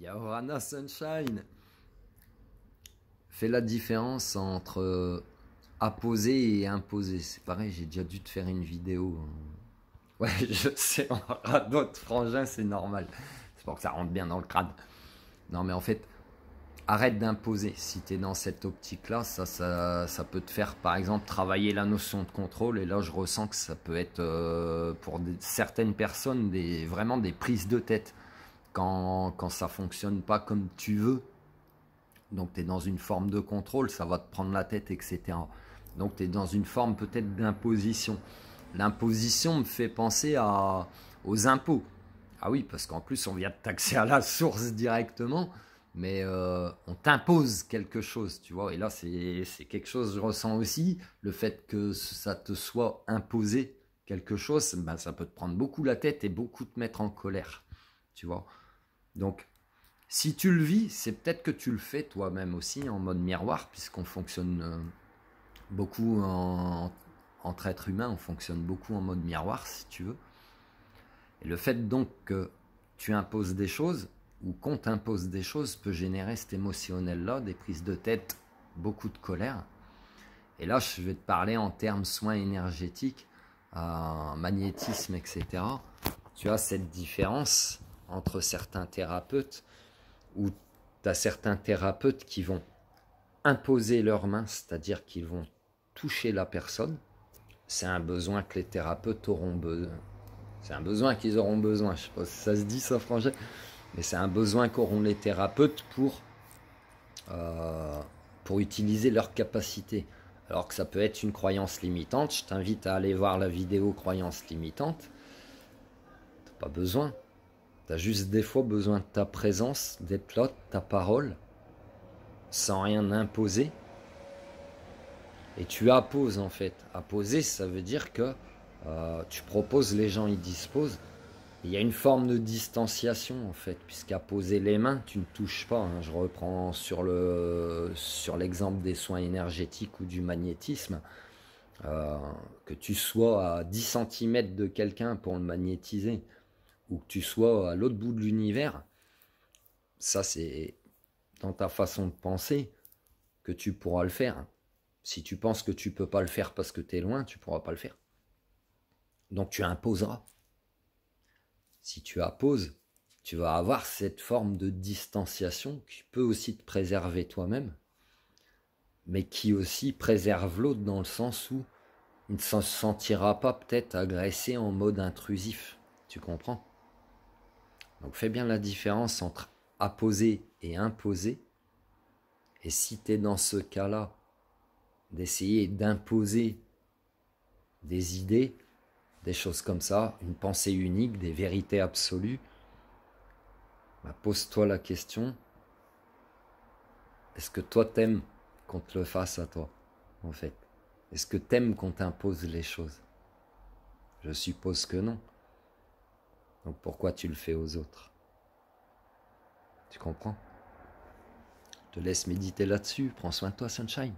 Yaorana Sunshine. Fais la différence entre apposer et imposer. C'est pareil, j'ai déjà dû te faire une vidéo. Ouais, je sais, on aura d'autres frangins, c'est normal. C'est pour que ça rentre bien dans le crâne. Non, mais en fait, arrête d'imposer. Si tu es dans cette optique-là, ça peut te faire, par exemple, travailler la notion de contrôle. Et là, je ressens que ça peut être, pour certaines personnes, vraiment des prises de tête. Quand ça ne fonctionne pas comme tu veux, donc tu es dans une forme de contrôle, ça va te prendre la tête, etc. Donc tu es dans une forme peut-être d'imposition. L'imposition me fait penser aux impôts. Ah oui, parce qu'en plus on vient de taxer à la source directement, mais on t'impose quelque chose, tu vois. Et là c'est quelque chose que je ressens aussi, le fait que ça te soit imposé quelque chose, ben, ça peut te prendre beaucoup la tête et beaucoup te mettre en colère, tu vois. Donc, si tu le vis, c'est peut-être que tu le fais toi-même aussi en mode miroir, puisqu'on fonctionne beaucoup entre êtres humains, on fonctionne beaucoup en mode miroir, si tu veux. Et le fait donc que tu imposes des choses, ou qu'on t'impose des choses, peut générer cet émotionnel-là, des prises de tête, beaucoup de colère. Et là, je vais te parler en termes soins énergétiques, magnétisme, etc. Tu as cette différence entre certains thérapeutes, où tu as certains thérapeutes qui vont imposer leurs mains, c'est-à-dire qu'ils vont toucher la personne. C'est un besoin que les thérapeutes auront besoin. C'est un besoin qu'ils auront besoin. Je ne sais pas si ça se dit ça, frangin, mais c'est un besoin qu'auront les thérapeutes pour utiliser leur capacité. Alors que ça peut être une croyance limitante. Je t'invite à aller voir la vidéo croyance limitante. Tu n'as pas besoin. Tu as juste des fois besoin de ta présence, d'être là, de ta parole, sans rien imposer. Et tu apposes en fait. Apposer, ça veut dire que tu proposes, les gens y disposent. Il y a une forme de distanciation en fait, puisqu'apposer les mains, tu ne touches pas. Hein. Je reprends sur l'exemple des soins énergétiques ou du magnétisme. Que tu sois à 10 cm de quelqu'un pour le magnétiser, ou que tu sois à l'autre bout de l'univers, ça c'est dans ta façon de penser que tu pourras le faire. Si tu penses que tu ne peux pas le faire parce que tu es loin, tu ne pourras pas le faire. Donc tu imposeras. Si tu apposes, tu vas avoir cette forme de distanciation qui peut aussi te préserver toi-même, mais qui aussi préserve l'autre dans le sens où il ne se sentira pas peut-être agressé en mode intrusif. Tu comprends? Donc fais bien la différence entre apposer et imposer. Et si tu es dans ce cas-là, d'essayer d'imposer des idées, des choses comme ça, une pensée unique, des vérités absolues, bah pose-toi la question, est-ce que toi t'aimes qu'on te le fasse à toi, en fait? Est-ce que t'aimes qu'on t'impose les choses? Je suppose que non. Donc pourquoi tu le fais aux autres? Tu comprends? Je te laisse méditer là-dessus, prends soin de toi, Sunshine.